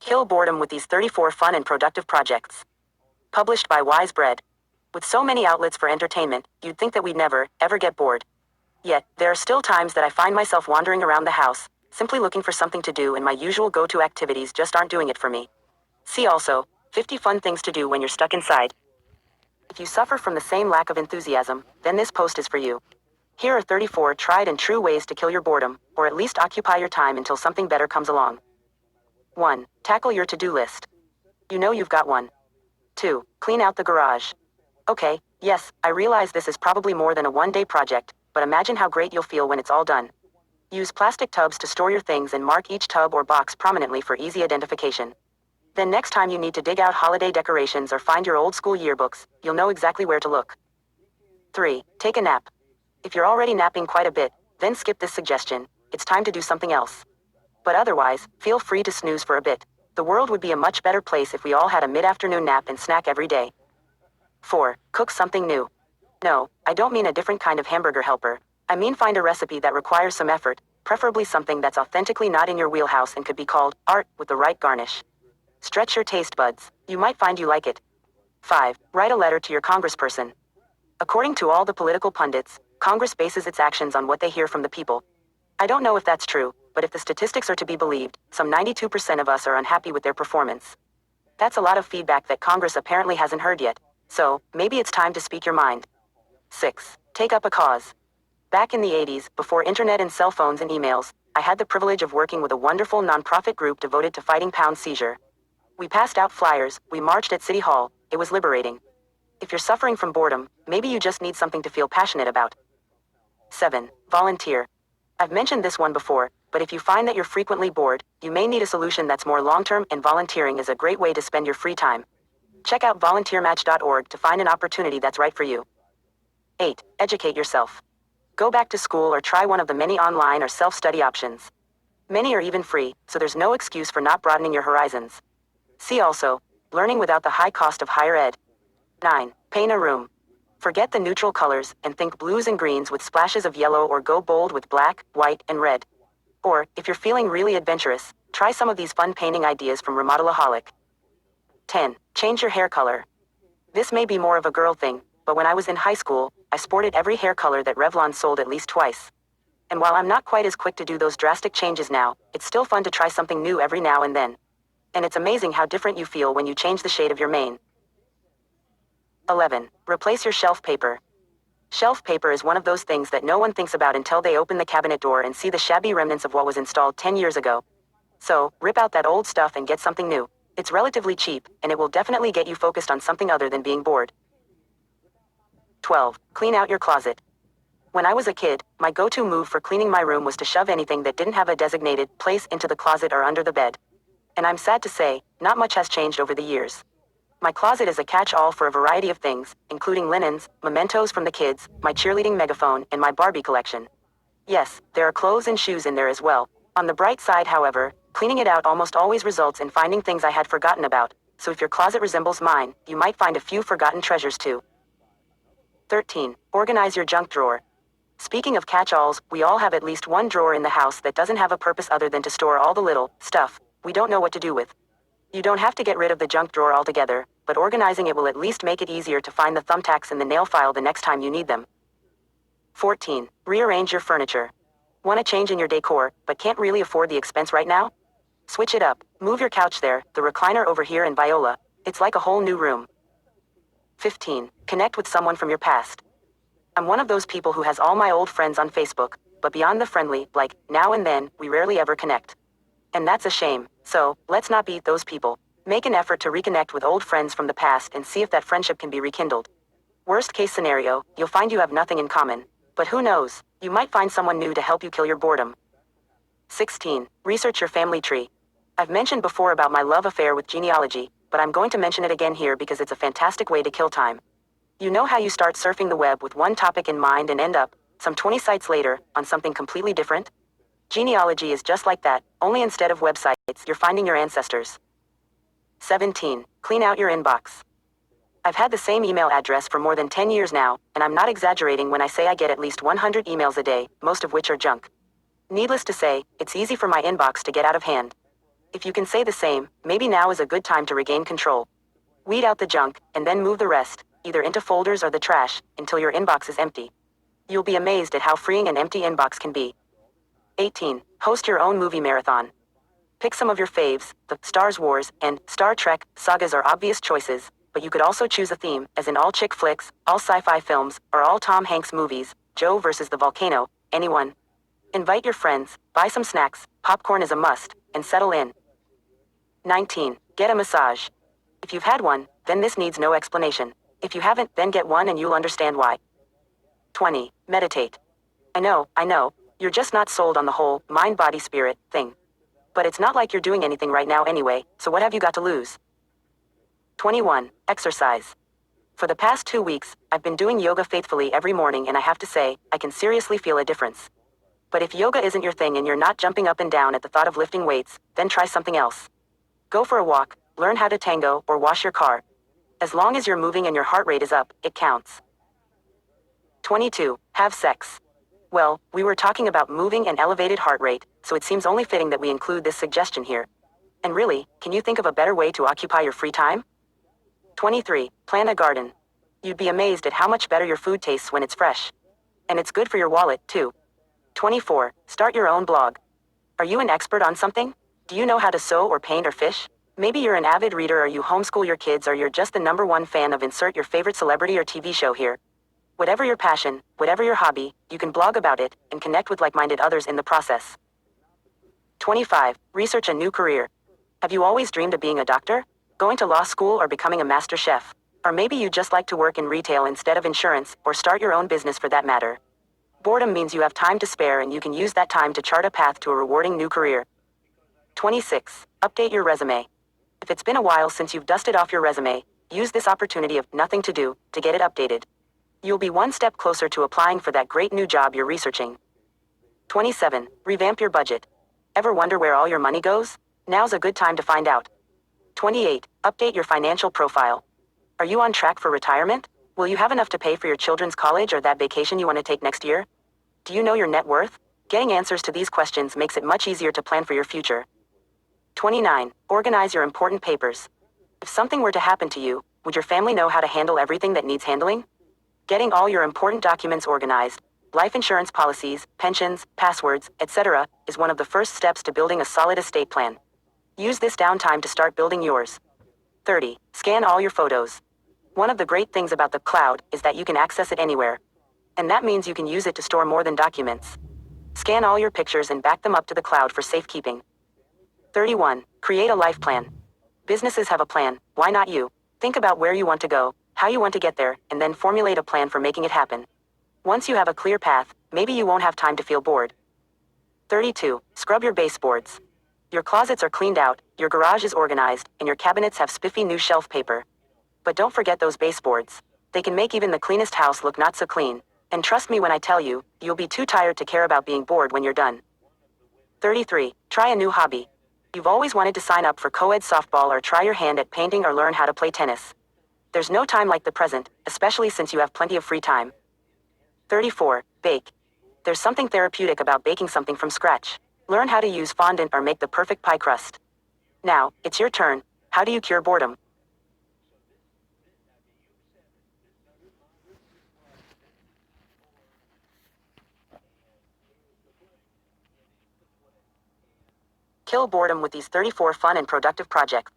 Kill boredom with these 34 fun and productive projects. Published by Wise Bread. With so many outlets for entertainment, you'd think that we'd never, ever get bored. Yet, there are still times that I find myself wandering around the house, simply looking for something to do, and my usual go-to activities just aren't doing it for me. See also, 50 fun things to do when you're stuck inside. If you suffer from the same lack of enthusiasm, then this post is for you. Here are 34 tried and true ways to kill your boredom, or at least occupy your time until something better comes along. 1. Tackle your to-do list. You know you've got one. 2. Clean out the garage. Okay, yes, I realize this is probably more than a one-day project, but imagine how great you'll feel when it's all done. Use plastic tubs to store your things and mark each tub or box prominently for easy identification. Then next time you need to dig out holiday decorations or find your old school yearbooks, you'll know exactly where to look. 3. Take a nap. If you're already napping quite a bit, then skip this suggestion. It's time to do something else. But otherwise, feel free to snooze for a bit. The world would be a much better place if we all had a mid-afternoon nap and snack every day. 4. Cook something new. No, I don't mean a different kind of hamburger helper. I mean find a recipe that requires some effort, preferably something that's authentically not in your wheelhouse and could be called art with the right garnish. Stretch your taste buds. You might find you like it. 5. Write a letter to your congressperson. According to all the political pundits, Congress bases its actions on what they hear from the people. I don't know if that's true, but if the statistics are to be believed, some 92% of us are unhappy with their performance. That's a lot of feedback that Congress apparently hasn't heard yet, so maybe it's time to speak your mind. 6. Take up a cause. Back in the 80s, before internet and cell phones and emails, I had the privilege of working with a wonderful nonprofit group devoted to fighting pound seizure. We passed out flyers, we marched at City Hall, it was liberating. If you're suffering from boredom, maybe you just need something to feel passionate about. 7. Volunteer. I've mentioned this one before, but if you find that you're frequently bored, you may need a solution that's more long-term, and volunteering is a great way to spend your free time. Check out volunteermatch.org to find an opportunity that's right for you. 8. Educate yourself. Go back to school or try one of the many online or self-study options. Many are even free, so there's no excuse for not broadening your horizons. See also, learning without the high cost of higher ed. 9. Paint a room. Forget the neutral colors and think blues and greens with splashes of yellow, or go bold with black, white, and red. Or, if you're feeling really adventurous, try some of these fun painting ideas from Remodelaholic. 10. Change your hair color. This may be more of a girl thing, but when I was in high school, I sported every hair color that Revlon sold at least twice. And while I'm not quite as quick to do those drastic changes now, it's still fun to try something new every now and then. And it's amazing how different you feel when you change the shade of your mane. 11. Replace your shelf paper. Shelf paper is one of those things that no one thinks about until they open the cabinet door and see the shabby remnants of what was installed 10 years ago. So, rip out that old stuff and get something new. It's relatively cheap, and it will definitely get you focused on something other than being bored. 12. Clean out your closet. When I was a kid, my go-to move for cleaning my room was to shove anything that didn't have a designated place into the closet or under the bed. And I'm sad to say, not much has changed over the years. My closet is a catch-all for a variety of things, including linens, mementos from the kids, my cheerleading megaphone, and my Barbie collection. Yes, there are clothes and shoes in there as well. On the bright side, however, cleaning it out almost always results in finding things I had forgotten about, so if your closet resembles mine, you might find a few forgotten treasures too. 13. Organize your junk drawer. Speaking of catch-alls, we all have at least one drawer in the house that doesn't have a purpose other than to store all the little stuff we don't know what to do with. You don't have to get rid of the junk drawer altogether, but organizing it will at least make it easier to find the thumbtacks in the nail file the next time you need them. 14. Rearrange your furniture. Want a change in your decor, but can't really afford the expense right now? Switch it up. Move your couch there, the recliner over here, and Viola. It's like a whole new room. 15. Connect with someone from your past. I'm one of those people who has all my old friends on Facebook, but beyond the friendly, like, now and then, we rarely ever connect. And that's a shame, so, let's not be those people. Make an effort to reconnect with old friends from the past and see if that friendship can be rekindled. Worst case scenario, you'll find you have nothing in common. But who knows, you might find someone new to help you kill your boredom. 16. Research your family tree. I've mentioned before about my love affair with genealogy, but I'm going to mention it again here because it's a fantastic way to kill time. You know how you start surfing the web with one topic in mind and end up, some 20 sites later, on something completely different? Genealogy is just like that, only instead of websites, you're finding your ancestors. 17. Clean out your inbox. I've had the same email address for more than 10 years now, and I'm not exaggerating when I say I get at least 100 emails a day, most of which are junk. Needless to say, it's easy for my inbox to get out of hand. If you can say the same, maybe now is a good time to regain control. Weed out the junk, and then move the rest, either into folders or the trash, until your inbox is empty. You'll be amazed at how freeing an empty inbox can be. 18. Host your own movie marathon. Pick some of your faves. The Star Wars and Star Trek sagas are obvious choices, but you could also choose a theme, as in all chick flicks, all sci-fi films, or all Tom Hanks movies. Joe versus the volcano. Anyone? Invite your friends, buy some snacks, popcorn is a must, and settle in. 19. Get a massage. If you've had one, then this needs no explanation. If you haven't, then get one and you'll understand why. 20. Meditate. I know, you're just not sold on the whole mind, body, spirit thing. But it's not like you're doing anything right now anyway, so what have you got to lose? 21. Exercise. For the past 2 weeks, I've been doing yoga faithfully every morning, and I have to say, I can seriously feel a difference. But if yoga isn't your thing and you're not jumping up and down at the thought of lifting weights, then try something else. Go for a walk, learn how to tango, or wash your car. As long as you're moving and your heart rate is up, it counts. 22. Have sex. Well, we were talking about moving and elevated heart rate, so it seems only fitting that we include this suggestion here. And really, can you think of a better way to occupy your free time? 23. Plant a garden. You'd be amazed at how much better your food tastes when it's fresh. And it's good for your wallet, too. 24. Start your own blog. Are you an expert on something? Do you know how to sew or paint or fish? Maybe you're an avid reader, or you homeschool your kids, or you're just the #1 fan of insert your favorite celebrity or TV show here. Whatever your passion, whatever your hobby, you can blog about it and connect with like-minded others in the process. 25. Research a new career. Have you always dreamed of being a doctor? Going to law school, or becoming a master chef? Or maybe you just like to work in retail instead of insurance, or start your own business for that matter. Boredom means you have time to spare, and you can use that time to chart a path to a rewarding new career. 26. Update your resume. If it's been a while since you've dusted off your resume, use this opportunity of nothing to do to get it updated. You'll be one step closer to applying for that great new job you're researching. 27. Revamp your budget. Ever wonder where all your money goes? Now's a good time to find out. 28. Update your financial profile. Are you on track for retirement? Will you have enough to pay for your children's college or that vacation you want to take next year? Do you know your net worth? Getting answers to these questions makes it much easier to plan for your future. 29. Organize your important papers. If something were to happen to you, would your family know how to handle everything that needs handling? Getting all your important documents organized, life insurance policies, pensions, passwords, etc., is one of the first steps to building a solid estate plan. Use this downtime to start building yours. 30. Scan all your photos. One of the great things about the cloud is that you can access it anywhere. And that means you can use it to store more than documents. Scan all your pictures and back them up to the cloud for safekeeping. 31. Create a life plan. Businesses have a plan, why not you? Think about where you want to go, how you want to get there, and then formulate a plan for making it happen. Once you have a clear path, maybe you won't have time to feel bored. 32. Scrub your baseboards. Your closets are cleaned out, your garage is organized, and your cabinets have spiffy new shelf paper. But don't forget those baseboards. They can make even the cleanest house look not so clean. And trust me when I tell you, you'll be too tired to care about being bored when you're done. 33. Try a new hobby. You've always wanted to sign up for co-ed softball, or try your hand at painting, or learn how to play tennis. There's no time like the present, especially since you have plenty of free time. 34. Bake. There's something therapeutic about baking something from scratch. Learn how to use fondant or make the perfect pie crust. Now, it's your turn. How do you cure boredom? Kill boredom with these 34 fun and productive projects.